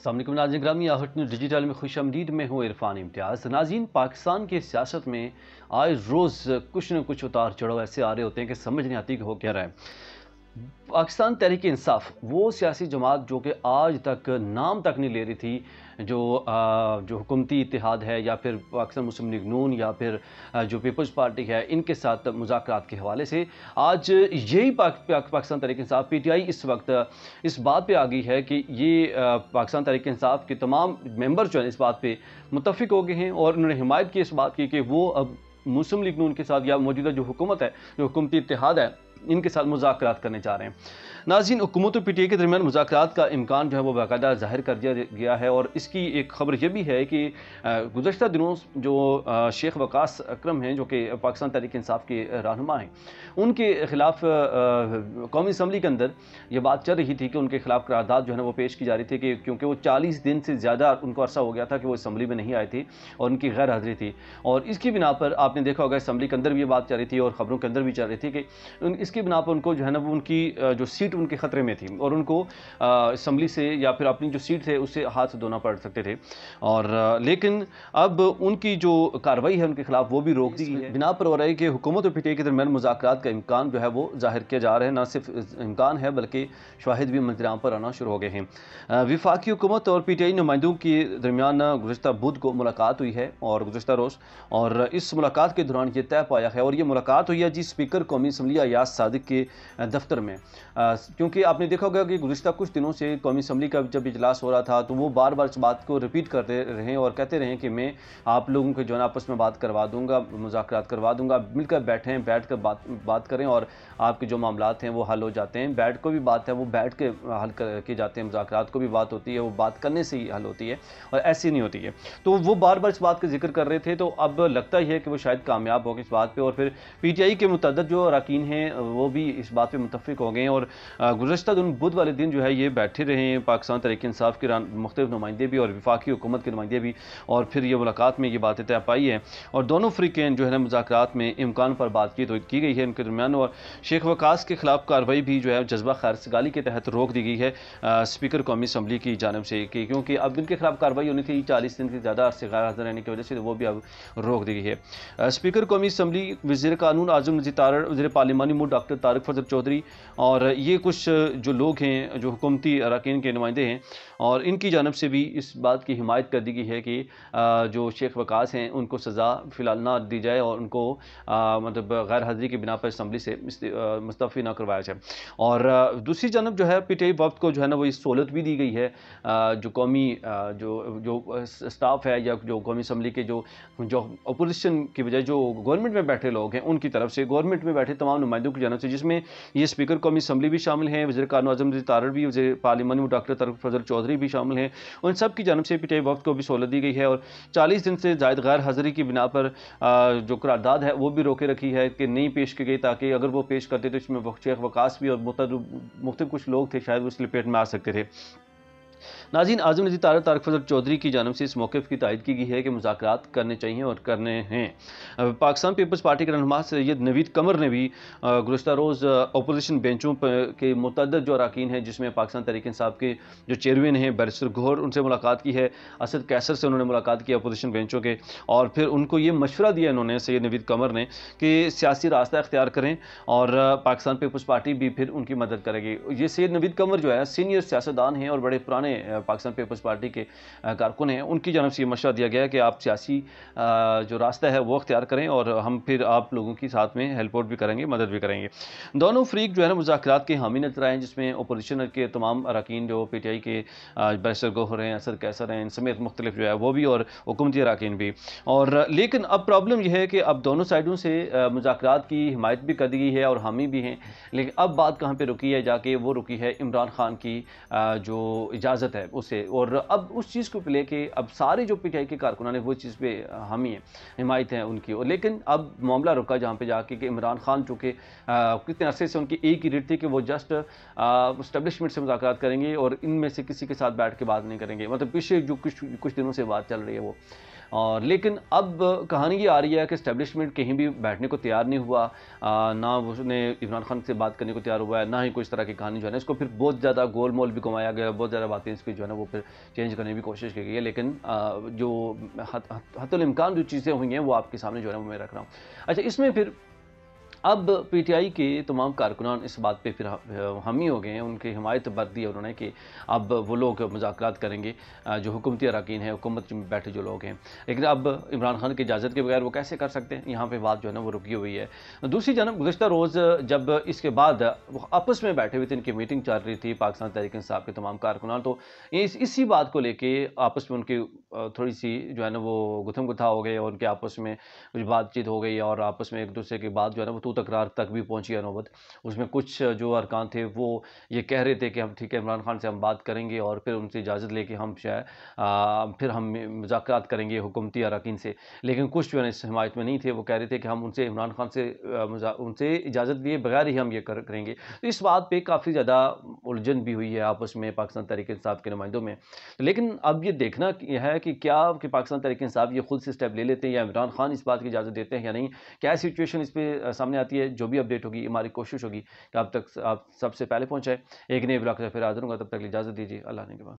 अस्सलाम वालेकुम नाज़रीन ग्रामी, आहट न्यूज़ डिजिटल में खुश आमदीद में हूँ इरफान इम्तियाज़। नाज़रीन, पाकिस्तान की सियासत में आए रोज़ कुछ न कुछ उतार चढ़ाव ऐसे आ रहे होते हैं कि समझ नहीं आती कि हो क्या रहा है। पाकिस्तान तहरीक इंसाफ वो सियासी जमात जो कि आज तक नाम तक नहीं ले रही थी, जो हुकूमती इत्तेहाद है या फिर पाकिस्तान मुस्लिम लीग नून या फिर जो पीपल्स पार्टी है, इनके साथ मुज़ाकरात के हवाले से आज यही पाकिस्तान तहरीक इंसाफ PTI इस वक्त इस बात पे आ गई है कि ये पाकिस्तान तहरीक इंसाफ के तमाम मेंबर जो हैं इस बात पे मुत्तफिक हो गए हैं और उन्होंने हिमायत की इस बात की कि वो अब मुस्लिम लीग नून के साथ या मौजूदा जो हुकूमत है, जो हुकूमती इत्तेहाद है, इनके साथ मुज़ाकरात करने जा रहे हैं। नाज़रीन, हुकूमत और PTI के दरमियान मुज़ाकरात का इम्कान जो है वो बाकायदा ज़ाहिर कर दिया गया है और इसकी एक खबर यह भी है कि गुज़श्ता दिनों जो शेख वकास अकरम हैं, जो कि पाकिस्तान तहरीक इंसाफ के रहनुमा हैं, उनके ख़िलाफ़ कौमी असम्बली के अंदर ये बात चल रही थी कि उनके खिलाफ करारदाद जो है वो पेश की जा रही थी कि क्योंकि वो 40 दिन से ज़्यादा उनको अरसा हो गया था कि वो असम्बली में नहीं आए थे और उनकी गैर हाज़िरी थी। और इसकी बिना पर आपने देखा होगा असम्बली के अंदर भी ये बात चल रही थी और ख़बरों के अंदर भी चल रही थी कि इसकी बिना पर उनको जो है ना वो उनकी जो सीट उनके ख़तरे में थी और उनको असम्बली से या फिर अपनी जो सीट है उससे हाथ धोना पड़ सकते थे। और लेकिन अब उनकी जो कार्रवाई है उनके खिलाफ वो भी रोक दी गई है। बिना पर हो रहा है कि हुकूमत और PTI के दरमियान मुज़ाकरात का इम्कान जो है वो ज़ाहिर किया जा रहा है। न सिर्फ इम्कान है बल्कि शाहिद भी मंजराम पर आना शुरू हो गए हैं। वफाकी हुकूमत और PTI नुमाइंदों के दरमियान गुज़श्ता बुध को मुलाकात हुई है और गुज़श्ता रोज़, और इस मुलाकात के दौरान ये तय पाया है और ये मुलाकात हुई है जी स्पीकर कौमी असम्बली अयाज सादिक के दफ्तर में। क्योंकि आपने देखा होगा कि गुज़श्ता कुछ दिनों से कौमी असम्बली का जब इजलास हो रहा था तो वो बार बार इस बात को रिपीट करते रहे और कहते रहे कि मैं आप लोगों के जो है आपस में बात करवा दूंगा, मुज़ाकरात करवा दूंगा, मिलकर बैठें, बैठ कर बात करें और आपके जो मामलात हैं वो हल हो जाते हैं। बैठ को भी बात है वो बैठ के हल किए जाते हैं, मुज़ाकरात को भी बात होती है वो बात करने से ही हल होती है और ऐसी नहीं होती है। तो वो बार बार इस बात का जिक्र कर रहे थे, तो अब लगता ही है कि वो शायद कामयाब हो गए इस बात पर और फिर PTI के मुतअद्दिद जो अरकान हैं वो भी इस बात पर मुत्तफिक हो गए और गुज़श्ता दिन बुध वाले दिन जो है ये बैठे रहे हैं पाकिस्तान तहरीक इंसाफ के मुख्तलिफ नुमाइंदे भी और वफाकी हुकूमत के नुमाइंदे भी, और फिर ये मुलाकात में ये बातें तय पाई है और दोनों फ़रीक़ैन जो है ना मुज़ाकरात में इम्कान पर बातचीत की गई है इनके दरमियान। और शेख वकास के खिलाफ कार्रवाई भी जो है जज्बा खैरसगाली के तहत रोक दी गई है स्पीकर कौमी असम्बली की जानब से, क्योंकि अब इनके खिलाफ कार्रवाई होनी थी 40 दिन से ज़्यादा अरसे गैर हाज़िर रहने की वजह से, तो वो भी अब रोक दी गई है। स्पीकर कौमी असम्बली वज़ीर कानून आज़म नज़ीर तारड़, वज़ीर पार्लिमानी मुल्क डॉक्टर तारिक फजल चौधरी और ये कुछ जो लोग हैं जो हुकूमती अरकान के नुमाइंदे हैं और इनकी जानब से भी इस बात की हिमायत कर दी गई है कि जो शेख वकास हैं उनको सज़ा फ़िलहाल ना दी जाए और उनको मतलब गैर हाज़िरी की बिना पर असम्बली से मुस्तफ़ी ना करवाया जाए। और दूसरी जानब जो है PTI वक्त को जो है ना वो इस सहूलत भी दी गई है जो कौमी जो स्टाफ है या जो कौमी असम्बली के जो अपोजिशन की बजाय जो गवर्नमेंट में बैठे लोग हैं उनकी तरफ से गवर्नमेंट में बैठे तमाम नुमाइंदों की जानब से, जिसमें ये स्पीकर कौमी असम्बली भी शामिल हैं, वज़ीर कानून आज़म नज़ीर तारड़ भी, वज़ीर पार्लिमानी डॉक्टर तारिक फजल चौधरी भी शामिल हैं, उन सब की जानब से PTI वक्त को भी सहूलत दी गई है और 40 दिन से ज़ायद गैर हाज़िरी की बिना पर जो करारदाद है वो भी रोके रखी है कि नहीं पेश की गई, ताकि अगर वो पेश करते तो इसमें शेख वकास भी और मुख्तलिफ कुछ लोग थे शायद वो इस लपेट में आ सकते थे। नाज़रीन, आज़म नज़ीर तारड़ तारिक फजल चौधरी की जानब से इस मौक़िफ़ की तायद की गई है कि मुज़ाकरात करने चाहिए और करने हैं। पाकिस्तान पीपल्स पार्टी के रहनुमा सैयद नवीद कमर ने भी गुज़श्ता रोज़ अपोजिशन बेंचों के मुतअद्दिद जो अरकान हैं, जिसमें पाकिस्तान तहरीक इंसाफ के जो चेयरमैन हैं बैरिस्टर गौहर, उनसे मुलाकात की है। असद कैसर से उन्होंने मुलाकात की अपोजिशन बेंचों के, और फिर उनको ये मशवरा दिया इन्होंने सैयद नवीद कमर ने कि सियासी रास्ता इख्तियार करें और पाकिस्तान पीपल्स पार्टी भी फिर उनकी मदद करेगी। ये सैयद नवीद कमर जो है सीनियर सियासतदान हैं और बड़े पुराने पाकिस्तान पीपल्स पार्टी के कारकुन हैं, उनकी जानब से ये मशवरा दिया गया कि आप सियासी जो रास्ता है वो अख्तियार करें और हम फिर आप लोगों की साथ में हेल्प आउट भी करेंगे, मदद भी करेंगे। दोनों फरीक जो है ना मुज़ाकरात के हामी नजर आए, जिसमें अपोजिशन के तमाम अरकान जो PTI के बैरिस्टर गौहर हैं, असद कैसर हैं, इन समेत मुख्तलिफ जो है वो भी और हुकूमती अरकान भी। और लेकिन अब प्रॉब्लम यह है कि अब दोनों साइडों से मुज़ाकरात की हिमायत भी कर दी गई है और हामी भी हैं, लेकिन अब बात कहाँ पर रुकी है जाके, वो रुकी है इमरान खान की जो इजाज़त है उससे। और अब उस चीज़ को लेके अब सारे जो PTI के कारकुनान है वो चीज़ पे हामी है, हिमायत है उनकी। और लेकिन अब मामला रुका जहाँ पे जाके कि इमरान खान चूँकि कितने अरसे से उनकी एक ही रीत थी कि वो जस्ट इस्टेब्लिशमेंट से मुज़ाकरात करेंगे और इनमें से किसी के साथ बैठ के बात नहीं करेंगे, मतलब पिछले जो कुछ दिनों से बात चल रही है वो। और लेकिन अब कहानी ये आ रही है कि इस्टेब्लिशमेंट कहीं भी बैठने को तैयार नहीं हुआ, ना उसने इमरान खान से बात करने को तैयार हुआ है, ना ही कोई इस तरह की कहानी जो है ना, इसको फिर बहुत ज़्यादा गोल मोल भी घुमाया गया, बहुत ज़्यादा बातें इस पर के जो है ना वो फिर चेंज करने की कोशिश की गई है, लेकिन जो हत्तुल इम्कान जो चीज़ें हुई हैं वो आपके सामने जो है ना वो मैं रख रहा हूँ। अच्छा, इसमें फिर अब पीटीआई के तमाम कारकुनान इस बात पे फिर हामी हो गए हैं, उनकी हिमायत बर दी है उन्होंने कि अब वो लोग मुज़ाकरात करेंगे, जो हुकूमती अरकान हैं, हुकूमत में बैठे जो लोग हैं, लेकिन अब इमरान खान की इजाज़त के बगैर वो कैसे कर सकते हैं, यहाँ पे बात जो है ना वो रुकी हुई है। दूसरी जानब गुज़श्ता रोज़ जब इसके बाद वो आपस में बैठे हुए थे, इनकी मीटिंग चल रही थी पाकिस्तान तहरीक इंसाफ के तमाम कारकुनान, तो इसी बात को लेके आपस में उनकी थोड़ी सी जो है ना वो गुथम गुथा हो गए और उनके आपस में कुछ बातचीत हो गई और आपस में एक दूसरे की बात जो है ना वो तू तकरार तक भी पहुंची है नौबत। उसमें कुछ जो अरकान थे वो ये कह रहे थे कि हम ठीक है इमरान खान से हम बात करेंगे और फिर उनसे इजाज़त लेके हम शायद फिर हम मुज़ाकरात करेंगे हुकूमती अरकान से, लेकिन कुछ जो है इस हिमायत में नहीं थे, वो कह रहे थे कि हम उनसे इमरान खान से उनसे इजाज़त लिए बगैर ही हम ये करेंगे। तो इस बात पर काफ़ी ज़्यादा उलझन भी हुई है आपस में पाकिस्तान तहरीक इंसाफ के नुमाइंदों में। लेकिन अब ये देखना यह है कि क्या कि पाकिस्तान तहरीक इंसाफ ये खुद से स्टेप ले लेते हैं या इमरान खान इस बात की इजाज़त देते हैं या नहीं, क्या सिचुएशन इस पे सामने आती है। जो भी अपडेट होगी हमारी कोशिश होगी कि आप तक आप सबसे पहले पहुंचाए। एक नए ब्लॉग से फिर हाज़िर होऊंगा, तब तक इजाज़त दीजिए। अल्लाह ने के बाद।